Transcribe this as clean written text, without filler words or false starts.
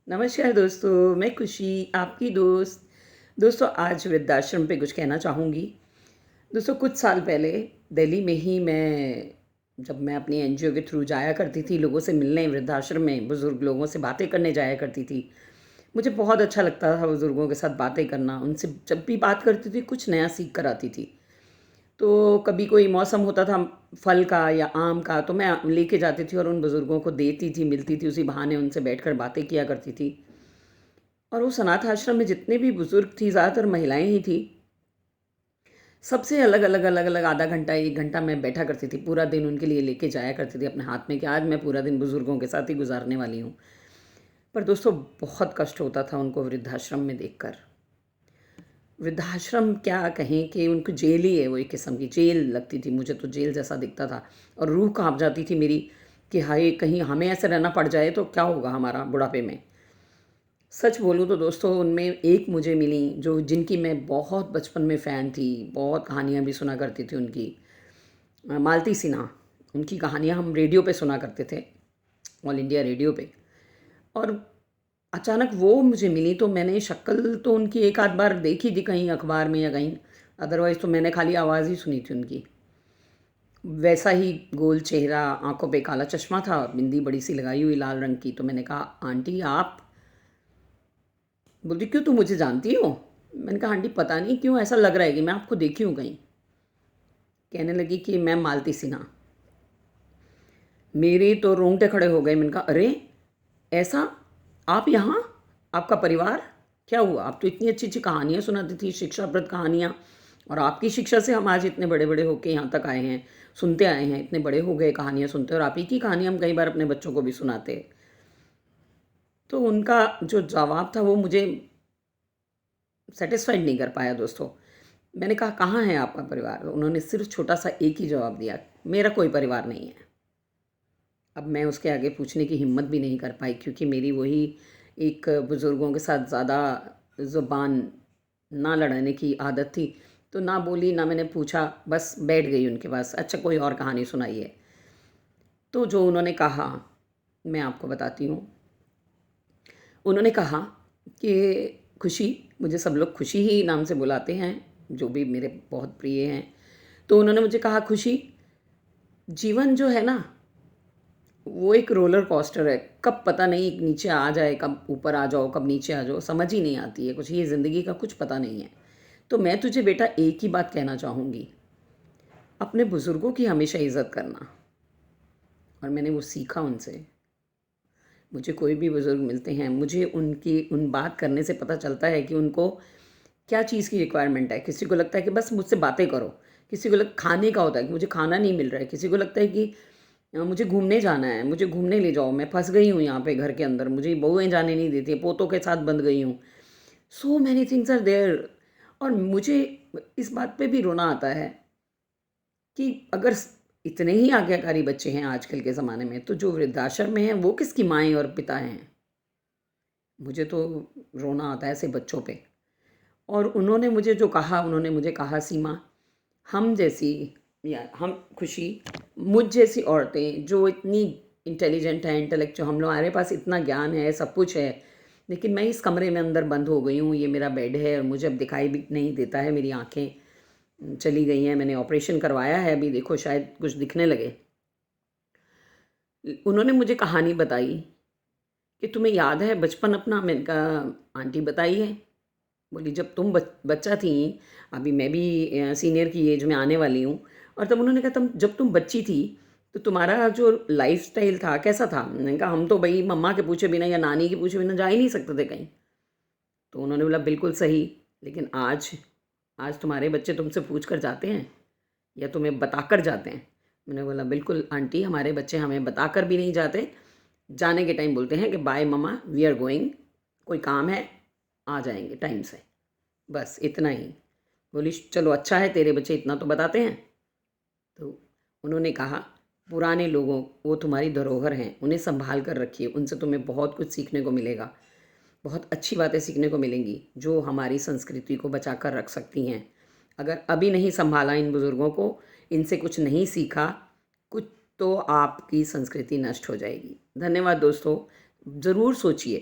नमस्कार दोस्तों, मैं खुशी, आपकी दोस्त। दोस्तों, आज वृद्धाश्रम पे कुछ कहना चाहूँगी। दोस्तों, कुछ साल पहले दिल्ली में ही जब मैं अपनी एनजीओ के थ्रू जाया करती थी, लोगों से मिलने वृद्धाश्रम में, बुज़ुर्ग लोगों से बातें करने जाया करती थी। मुझे बहुत अच्छा लगता था बुज़ुर्गों के साथ बातें करना। उनसे जब भी बात करती थी, कुछ नया सीख कर आती थी। तो कभी कोई मौसम होता था फल का या आम का, तो मैं लेके जाती थी और उन बुज़ुर्गों को देती थी, मिलती थी, उसी बहाने उनसे बैठकर बातें किया करती थी। और उस अनाथ आश्रम में जितने भी बुज़ुर्ग थी, ज़्यादातर महिलाएँ ही थी। सबसे अलग-अलग आधा घंटा, 1 घंटा मैं बैठा करती थी। पूरा दिन उनके लिए लेके जाया करती थी अपने हाथ में कि आज मैं पूरा दिन बुज़ुर्गों के साथ ही गुज़ारने वाली हूँ। पर दोस्तों, बहुत कष्ट होता था उनको वृद्धाश्रम में देखकर। वृद्धाश्रम क्या कहें कि उनको जेल ही है, वो एक किस्म की जेल लगती थी। मुझे तो जेल जैसा दिखता था और रूह काँप जाती थी मेरी कि हाय! कहीं हमें ऐसे रहना पड़ जाए तो क्या होगा हमारा बुढ़ापे में। सच बोलूँ तो दोस्तों, उनमें एक मुझे मिली जो जिनकी मैं बहुत बचपन में फ़ैन थी, बहुत कहानियाँ भी सुना करती थी उनकी। मालती सिन्हा, उनकी कहानियाँ हम रेडियो पे सुना करते थे, ऑल इंडिया रेडियो पे। और अचानक वो मुझे मिली तो मैंने शक्ल तो उनकी एक आध बार देखी थी कहीं अखबार में या कहीं, अदरवाइज़ तो मैंने खाली आवाज़ ही सुनी थी उनकी। वैसा ही गोल चेहरा, आँखों पे काला चश्मा था और बिंदी बड़ी-सी लगाई हुई लाल रंग की। तो मैंने कहा, "आंटी आप?" बोलती, "क्यों, तुम मुझे जानती हो?" मैंने कहा, "आंटी पता नहीं क्यों ऐसा लग रहा है कि मैं आपको देखी हूँ कहीं।" कहने लगी कि मैं मालती सिन्हा। मेरे तो रोंगटे खड़े हो गए। मैंने कहा, "अरे! ऐसा? आप यहाँ? आपका परिवार? क्या हुआ? आप तो इतनी अच्छी-अच्छी कहानियाँ सुनाती थी, शिक्षाप्रद कहानियाँ, और आपकी शिक्षा से हम आज इतने बड़े-बड़े होके यहाँ तक आए हैं, सुनते आए हैं, इतने बड़े हो गए कहानियाँ सुनते, और आप ही की कहानियाँ हम कई बार अपने बच्चों को भी सुनाते।" तो उनका जो जवाब था वो मुझे सैटिस्फाइड नहीं कर पाया दोस्तों। मैंने कहा, "कहाँ है आपका परिवार?" उन्होंने सिर्फ़ छोटा-सा एक ही जवाब दिया, "मेरा कोई परिवार नहीं है।" अब मैं उसके आगे पूछने की हिम्मत भी नहीं कर पाई क्योंकि मेरी वही एक बुज़ुर्गों के साथ ज़्यादा ज़ुबान ना लड़ाने की आदत थी। तो ना बोली, ना मैंने पूछा, बस बैठ गई उनके पास। "अच्छा, कोई और कहानी सुनाइए।" तो जो उन्होंने कहा, मैं आपको बताती हूँ। उन्होंने कहा कि खुशी, मुझे सब लोग खुशी ही नाम से बुलाते हैं, जो भी मेरे बहुत प्रिय हैं। तो उन्होंने मुझे कहा, "खुशी, जीवन जो है ना, वो एक रोलर कोस्टर है। कब पता नहीं नीचे आ जाए, कब ऊपर आ जाओ, कब नीचे आ जाओ, समझ ही नहीं आती है कुछ, ये ज़िंदगी का कुछ पता नहीं है। तो मैं तुझे बेटा एक ही बात कहना चाहूँगी, अपने बुज़ुर्गों की हमेशा इज़्ज़त करना।" और मैंने वो सीखा उनसे। मुझे कोई भी बुज़ुर्ग मिलते हैं, मुझे उनकी उन बात करने से पता चलता है कि उनको क्या चीज़ की रिक्वायरमेंट है। किसी को लगता है कि बस मुझसे बातें करो, किसी को खाने का होता है कि मुझे खाना नहीं मिल रहा है, किसी को लगता है कि मुझे घूमने जाना है, मुझे घूमने ले जाओ, मैं फँस गई हूँ यहाँ पे घर के अंदर, मुझे बहुएँ जाने नहीं देती हैं, पोतों के साथ बंध गई हूँ। So many things are there. और मुझे इस बात पे भी रोना आता है कि अगर इतने ही आज्ञाकारी बच्चे हैं आजकल के ज़माने में, तो जो वृद्धाश्रम में हैं, वो किसकी माएँ और पिता हैं? मुझे तो रोना आता है ऐसे बच्चों पे। और उन्होंने मुझे कहा, "सीमा, हम जैसी, या हम खुशी, मुझ जैसी औरतें जो इतनी इंटेलिजेंट हैं, इंटेलेक्चुअल, हम लोग, हमारे पास इतना ज्ञान है, सब कुछ है, लेकिन मैं इस कमरे में अंदर बंद हो गई हूँ, ये मेरा बेड है और मुझे अब दिखाई भी नहीं देता है, मेरी आँखें चली गई हैं, मैंने ऑपरेशन करवाया है, अभी देखो शायद कुछ दिखने लगे।" उन्होंने मुझे कहानी बताई कि, "तुम्हें याद है बचपन अपना?" मैंने कहा, "आंटी बताइए।" बोली, "जब तुम बच्चा थी, अभी मैं भी सीनियर की एज में आने वाली हूँ, और तब उन्होंने कहा, तुम जब तुम बच्ची थी, तो तुम्हारा जो लाइफ़स्टाइल था, कैसा था?" मैंने कहा, "हम तो भई मम्मा के पूछे बिना या नानी के पूछे बिना जा ही नहीं सकते थे कहीं।" तो उन्होंने बोला, "बिल्कुल सही, लेकिन आज आज तुम्हारे बच्चे तुमसे पूछ कर जाते हैं या तुम्हें बताकर जाते हैं?" मैंने बोला, "बिल्कुल आंटी, हमारे बच्चे हमें बताकर भी नहीं जाते, जाने के टाइम बोलते हैं कि बाय मम्मा, वी आर गोइंग, कोई काम है, आ जाएँगे टाइम से।" बस इतना ही। बोली, "चलो अच्छा है, तेरे बच्चे इतना तो बताते हैं।" तो उन्होंने कहा, "पुराने लोगों, वो तुम्हारी धरोहर हैं, उन्हें सँभाल कर रखिए, उनसे तुम्हें बहुत कुछ सीखने को मिलेगा। बहुत अच्छी बातें सीखने को मिलेंगी, जो हमारी संस्कृति को बचा कर रख सकती हैं। अगर अभी नहीं सँभाला इन बुज़ुर्गों को, इनसे कुछ नहीं सीखा, कुछ तो आपकी संस्कृति नष्ट हो जाएगी।" धन्यवाद दोस्तों, ज़रूर सोचिए।